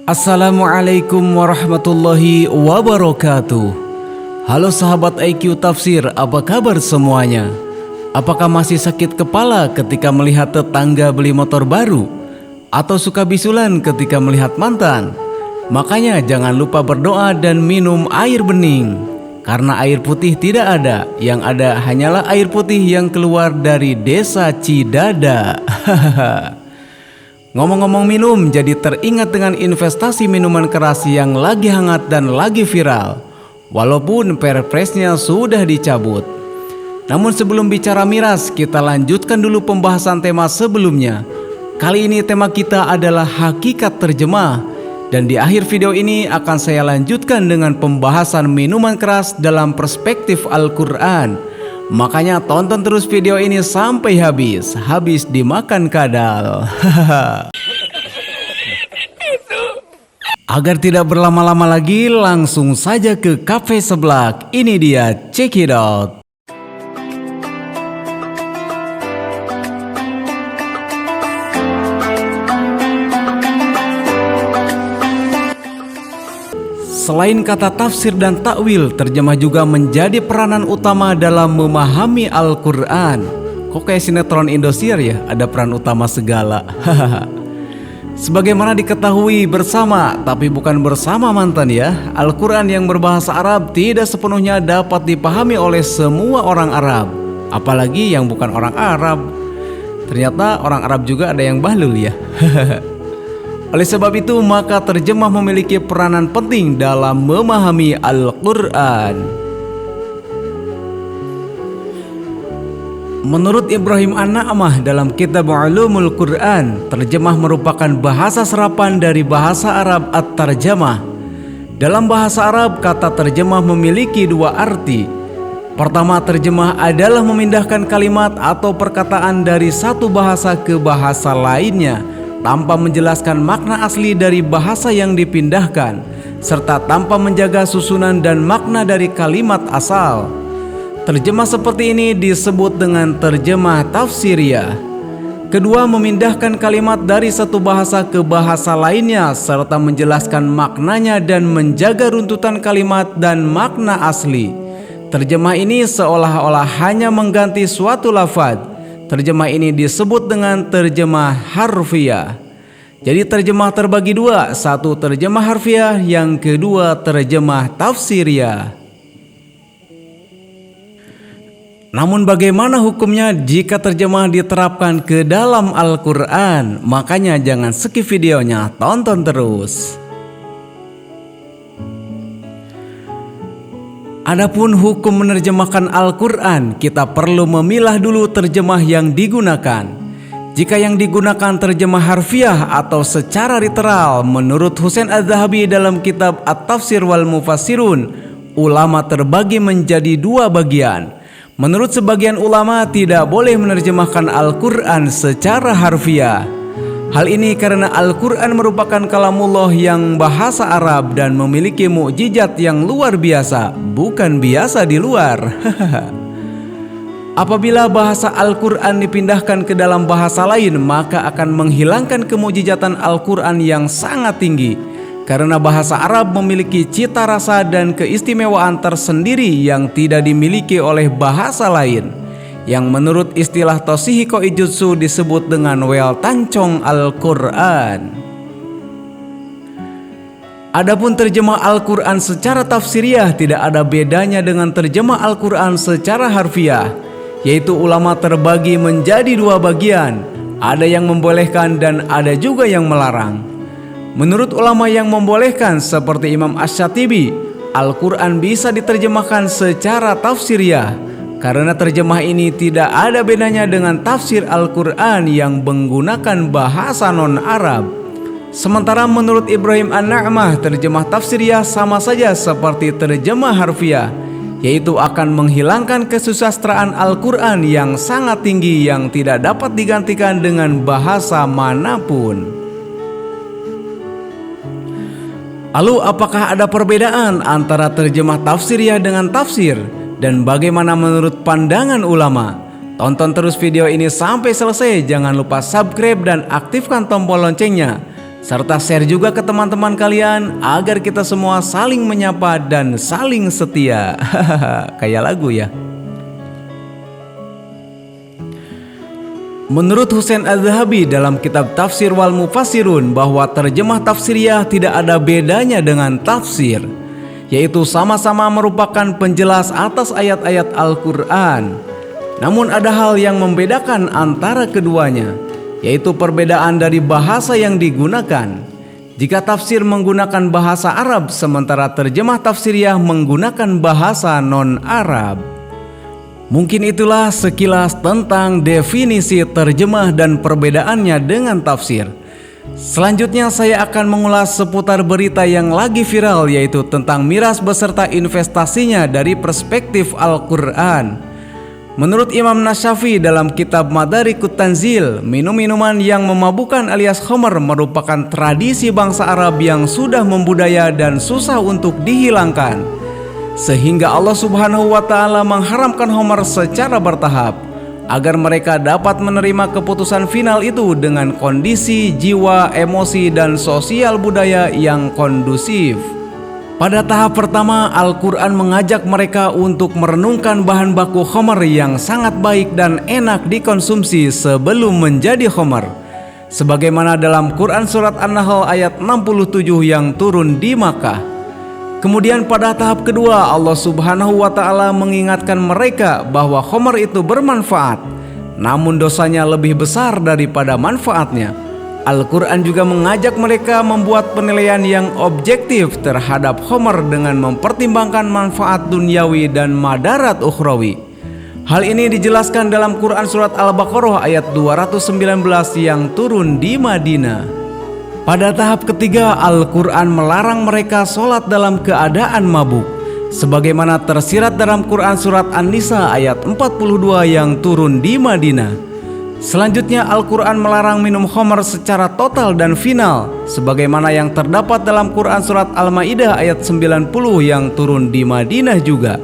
Assalamualaikum warahmatullahi wabarakatuh. Halo sahabat IQ Tafsir, apa kabar semuanya? Apakah masih sakit kepala ketika melihat tetangga beli motor baru? Atau suka bisulan ketika melihat mantan? Makanya jangan lupa berdoa dan minum air bening. Karena air putih tidak ada, yang ada hanyalah air putih yang keluar dari desa Cidada. Ngomong-ngomong minum, jadi teringat dengan investasi minuman keras yang lagi hangat dan lagi viral. Walaupun perpresnya sudah dicabut. Namun sebelum bicara miras, kita lanjutkan dulu pembahasan tema sebelumnya. Kali ini tema kita adalah hakikat terjemah. Dan di akhir video ini akan saya lanjutkan dengan pembahasan minuman keras dalam perspektif Al-Quran. Makanya tonton terus video ini sampai habis dimakan kadal. Agar tidak berlama-lama lagi, langsung saja ke kafe seblak. Ini dia, check it out. Selain kata tafsir dan takwil, terjemah juga menjadi peranan utama dalam memahami Al-Quran. Kok kayak sinetron Indosiar ya, ada peran utama segala. Sebagaimana diketahui bersama, tapi bukan bersama mantan ya, Al-Quran yang berbahasa Arab tidak sepenuhnya dapat dipahami oleh semua orang Arab. Apalagi yang bukan orang Arab. Ternyata orang Arab juga ada yang bahlul ya. Oleh sebab itu, maka terjemah memiliki peranan penting dalam memahami Al-Quran. Menurut Ibrahim An-Na'mah dalam kitab Ulumul Quran, terjemah merupakan bahasa serapan dari bahasa Arab at-tarjamah. Dalam bahasa Arab, kata terjemah memiliki dua arti. Pertama, terjemah adalah memindahkan kalimat atau perkataan dari satu bahasa ke bahasa lainnya tanpa menjelaskan makna asli dari bahasa yang dipindahkan, serta tanpa menjaga susunan dan makna dari kalimat asal. Terjemah seperti ini disebut dengan terjemah tafsiriyah. Kedua, memindahkan kalimat dari satu bahasa ke bahasa lainnya, serta menjelaskan maknanya dan menjaga runtutan kalimat dan makna asli. Terjemah ini seolah-olah hanya mengganti suatu lafaz. Terjemah ini disebut dengan terjemah harfiah. Jadi terjemah terbagi dua, satu terjemah harfiah, yang kedua terjemah tafsiriyah. Namun bagaimana hukumnya jika terjemah diterapkan ke dalam Al-Quran? Makanya jangan skip videonya, tonton terus. Adapun hukum menerjemahkan Al-Quran, kita perlu memilah dulu terjemah yang digunakan. Jika yang digunakan terjemah harfiah atau secara literal, menurut Husain Az-Zahabi dalam kitab At-Tafsir wal Mufassirun, ulama terbagi menjadi dua bagian. Menurut sebagian ulama, tidak boleh menerjemahkan Al-Quran secara harfiah. Hal ini karena Al-Quran merupakan kalamullah yang bahasa Arab dan memiliki mukjizat yang luar biasa, bukan biasa di luar. Apabila bahasa Al-Quran dipindahkan ke dalam bahasa lain, maka akan menghilangkan kemukjizatan Al-Quran yang sangat tinggi. Karena bahasa Arab memiliki cita rasa dan keistimewaan tersendiri yang tidak dimiliki oleh bahasa lain, yang menurut istilah Toshihiko Ijutsu disebut dengan wel tancong Al-Quran. Adapun terjemah Al-Quran secara tafsiriyah tidak ada bedanya dengan terjemah Al-Quran secara harfiah, yaitu ulama terbagi menjadi dua bagian, ada yang membolehkan dan ada juga yang melarang. Menurut ulama yang membolehkan seperti Imam Asy-Syatibi, Al-Quran bisa diterjemahkan secara tafsiriyah, karena terjemah ini tidak ada bedanya dengan tafsir Al-Quran yang menggunakan bahasa non-Arab. Sementara menurut Ibrahim An-Na'mah, terjemah tafsiriyah sama saja seperti terjemah harfiah, yaitu akan menghilangkan kesusastraan Al-Quran yang sangat tinggi yang tidak dapat digantikan dengan bahasa manapun. Lalu apakah ada perbedaan antara terjemah tafsiriyah dengan tafsir? Dan bagaimana menurut pandangan ulama? Tonton terus video ini sampai selesai. Jangan lupa subscribe dan aktifkan tombol loncengnya. serta share juga ke teman-teman kalian agar kita semua saling menyapa dan saling setia. Kayak lagu ya. Menurut Husain Az-Zahabi dalam kitab Tafsir wal Mufassirun bahwa terjemah tafsiriyah tidak ada bedanya dengan tafsir, yaitu sama-sama merupakan penjelas atas ayat-ayat Al-Quran. Namun ada hal yang membedakan antara keduanya, yaitu perbedaan dari bahasa yang digunakan. Jika tafsir menggunakan bahasa Arab, sementara terjemah tafsiriyah menggunakan bahasa non-Arab. Mungkin itulah sekilas tentang definisi terjemah dan perbedaannya dengan tafsir. Selanjutnya saya akan mengulas seputar berita yang lagi viral, yaitu tentang miras beserta investasinya dari perspektif Al-Quran. Menurut Imam Nasyafi dalam kitab Madarikut Tanzil, minum-minuman yang memabukkan alias khamar merupakan tradisi bangsa Arab yang sudah membudaya dan susah untuk dihilangkan, sehingga Allah Subhanahu wa Ta'ala mengharamkan khamar secara bertahap agar mereka dapat menerima keputusan final itu dengan kondisi jiwa, emosi, dan sosial budaya yang kondusif. Pada tahap pertama, Al-Quran mengajak mereka untuk merenungkan bahan baku khamar yang sangat baik dan enak dikonsumsi sebelum menjadi khamar, sebagaimana dalam Quran Surat An-Nahl ayat 67 yang turun di Makkah. Kemudian pada tahap kedua, Allah Subhanahu wa Ta'ala mengingatkan mereka bahwa khamar itu bermanfaat, namun dosanya lebih besar daripada manfaatnya. Al-Quran juga mengajak mereka membuat penilaian yang objektif terhadap khamar dengan mempertimbangkan manfaat duniawi dan madarat ukhrawi. Hal ini dijelaskan dalam Quran Surat Al-Baqarah ayat 219 yang turun di Madinah. Pada tahap ketiga, Al-Quran melarang mereka sholat dalam keadaan mabuk, sebagaimana tersirat dalam Quran Surat An-Nisa ayat 42 yang turun di Madinah. Selanjutnya, Al-Quran melarang minum khamar secara total dan final, sebagaimana yang terdapat dalam Quran Surat Al-Ma'idah ayat 90 yang turun di Madinah juga.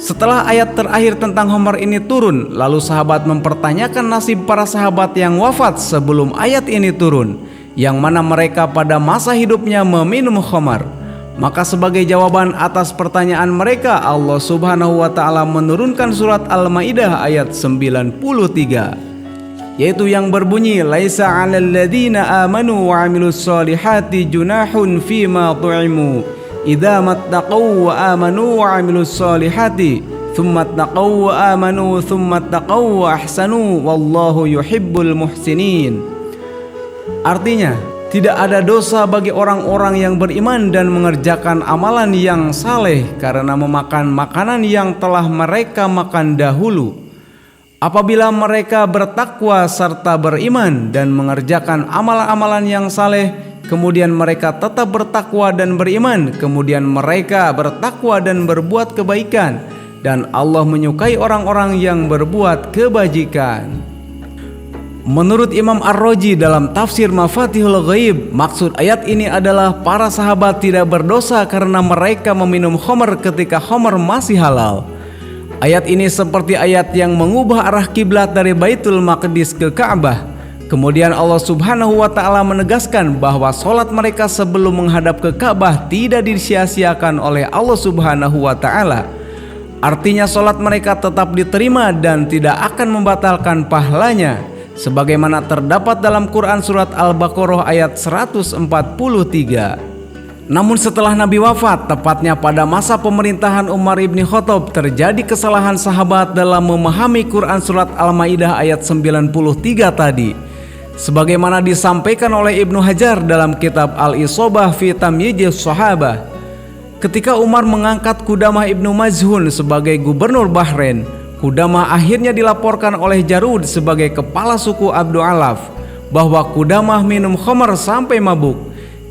Setelah ayat terakhir tentang khamar ini turun, lalu sahabat mempertanyakan nasib para sahabat yang wafat sebelum ayat ini turun, yang mana mereka pada masa hidupnya meminum khamar. Maka sebagai jawaban atas pertanyaan mereka, Allah Subhanahu wa Ta'ala menurunkan surat Al-Ma'idah ayat 93, yaitu yang berbunyi, laisa 'alal ladzina amanu wa 'amilus solihati junahun fima tu'imu idza mattaqaw wa amanu wa 'amilus solihati thumma taqaw wa amanu thumma taqaw wa ahsanu wallahu yuhibbul muhsinin. Artinya, tidak ada dosa bagi orang-orang yang beriman dan mengerjakan amalan yang saleh karena memakan makanan yang telah mereka makan dahulu, apabila mereka bertakwa serta beriman dan mengerjakan amalan-amalan yang saleh, kemudian mereka tetap bertakwa dan beriman, kemudian mereka bertakwa dan berbuat kebaikan, dan Allah menyukai orang-orang yang berbuat kebajikan. Menurut Imam Ar-Razi dalam tafsir Mafatihul Ghaib, maksud ayat ini adalah para sahabat tidak berdosa karena mereka meminum khamar ketika khamar masih halal. Ayat ini seperti ayat yang mengubah arah kiblat dari Baitul Maqdis ke Ka'bah. Kemudian Allah Subhanahu wa Ta'ala menegaskan bahwa sholat mereka sebelum menghadap ke Ka'bah tidak disia-siakan oleh Allah Subhanahu wa Ta'ala. Artinya sholat mereka tetap diterima dan tidak akan membatalkan pahalanya, sebagaimana terdapat dalam Quran Surat Al-Baqarah ayat 143. Namun setelah Nabi wafat, tepatnya pada masa pemerintahan Umar ibn Khattab, terjadi kesalahan sahabat dalam memahami Quran Surat Al-Ma'idah ayat 93 tadi, sebagaimana disampaikan oleh Ibnu Hajar dalam kitab Al-Isobah fi Tamyizis Sahabah. Ketika Umar mengangkat Qudamah ibnu Maz'un sebagai gubernur Bahrain, Qudamah akhirnya dilaporkan oleh Jarud sebagai kepala suku Abdu Alaf bahwa Qudamah minum khamar sampai mabuk.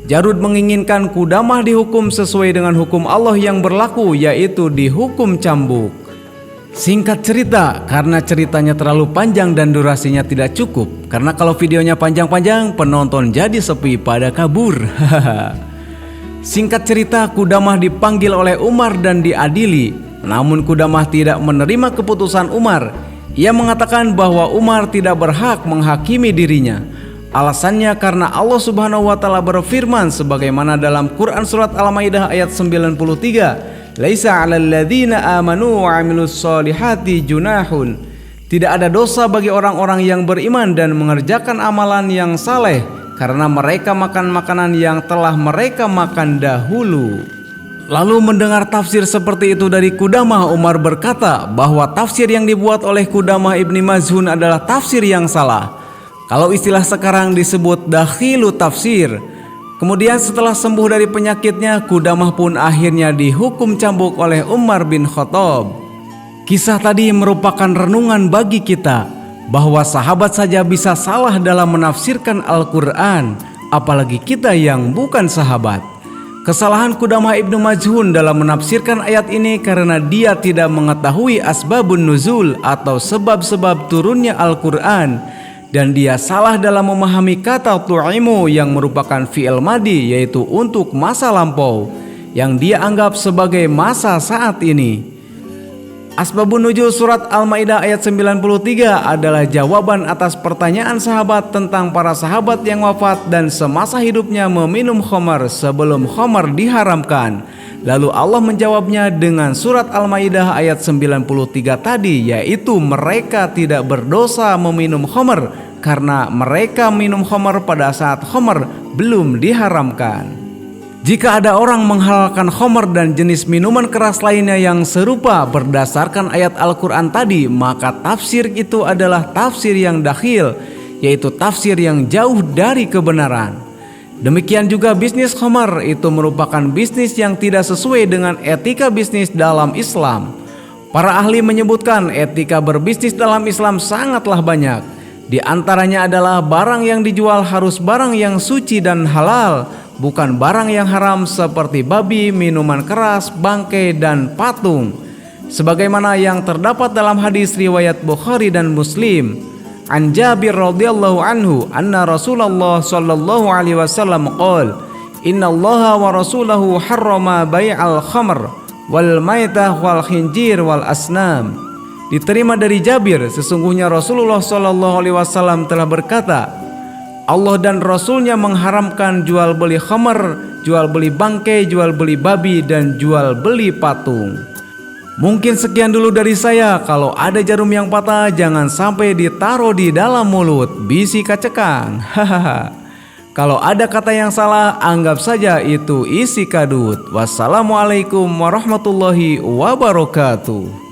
Jarud menginginkan Qudamah dihukum sesuai dengan hukum Allah yang berlaku, yaitu dihukum cambuk. Singkat cerita, karena ceritanya terlalu panjang dan durasinya tidak cukup, karena kalau videonya panjang-panjang penonton jadi sepi pada kabur. Singkat cerita, Qudamah dipanggil oleh Umar dan diadili. Namun Qudamah tidak menerima keputusan Umar. Ia mengatakan bahwa Umar tidak berhak menghakimi dirinya. Alasannya karena Allah Subhanahu wa taala berfirman sebagaimana dalam Quran surat Al-Maidah ayat 93, "Laisa 'alal ladzina amanu wa 'amilus solihati junahun." Tidak ada dosa bagi orang-orang yang beriman dan mengerjakan amalan yang saleh karena mereka makan makanan yang telah mereka makan dahulu. Lalu mendengar tafsir seperti itu dari Qudamah, Umar berkata bahwa tafsir yang dibuat oleh Qudamah ibni Maz'un adalah tafsir yang salah. Kalau istilah sekarang disebut dakhilu tafsir. Kemudian setelah sembuh dari penyakitnya, Qudamah pun akhirnya dihukum cambuk oleh Umar bin Khattab. Kisah tadi merupakan renungan bagi kita bahwa sahabat saja bisa salah dalam menafsirkan Al-Quran, apalagi kita yang bukan sahabat. Kesalahan Qudamah ibnu Maz'un dalam menafsirkan ayat ini karena dia tidak mengetahui asbabun nuzul atau sebab-sebab turunnya Al-Quran, dan dia salah dalam memahami kata tu'imu yang merupakan fi'il madi, yaitu untuk masa lampau yang dia anggap sebagai masa saat ini. Asbabun nuzul surat Al-Maidah ayat 93 adalah jawaban atas pertanyaan sahabat tentang para sahabat yang wafat dan semasa hidupnya meminum khamar sebelum khamar diharamkan. Lalu Allah menjawabnya dengan surat Al-Maidah ayat 93 tadi, yaitu mereka tidak berdosa meminum khamar karena mereka minum khamar pada saat khamar belum diharamkan. Jika ada orang menghalalkan khamar dan jenis minuman keras lainnya yang serupa berdasarkan ayat Al-Quran tadi, maka tafsir itu adalah tafsir yang dakhil, yaitu tafsir yang jauh dari kebenaran. Demikian juga bisnis khamar itu merupakan bisnis yang tidak sesuai dengan etika bisnis dalam Islam. Para ahli menyebutkan etika berbisnis dalam Islam sangatlah banyak. Di antaranya adalah barang yang dijual harus barang yang suci dan halal, bukan barang yang haram seperti babi, minuman keras, bangkai, dan patung. Sebagaimana yang terdapat dalam hadis riwayat Bukhari dan Muslim. An Jabir radhiyallahu anhu anna Rasulullah sallallahu alaihi wasallam qala inna Allaha wa rasulahu harrama bai'al khamr wal maitah wal khinjir wal asnam. Diterima dari Jabir, sesungguhnya Rasulullah sallallahu alaihi wasallam telah berkata, Allah dan Rasulnya mengharamkan jual beli khamr, jual beli bangkai, jual beli babi, dan jual beli patung. Mungkin sekian dulu dari saya. Kalau ada jarum yang patah, jangan sampai ditaruh di dalam mulut, bisi kacekang. Hahaha. Kalau ada kata yang salah, anggap saja itu isi kadut. Wassalamualaikum warahmatullahi wabarakatuh.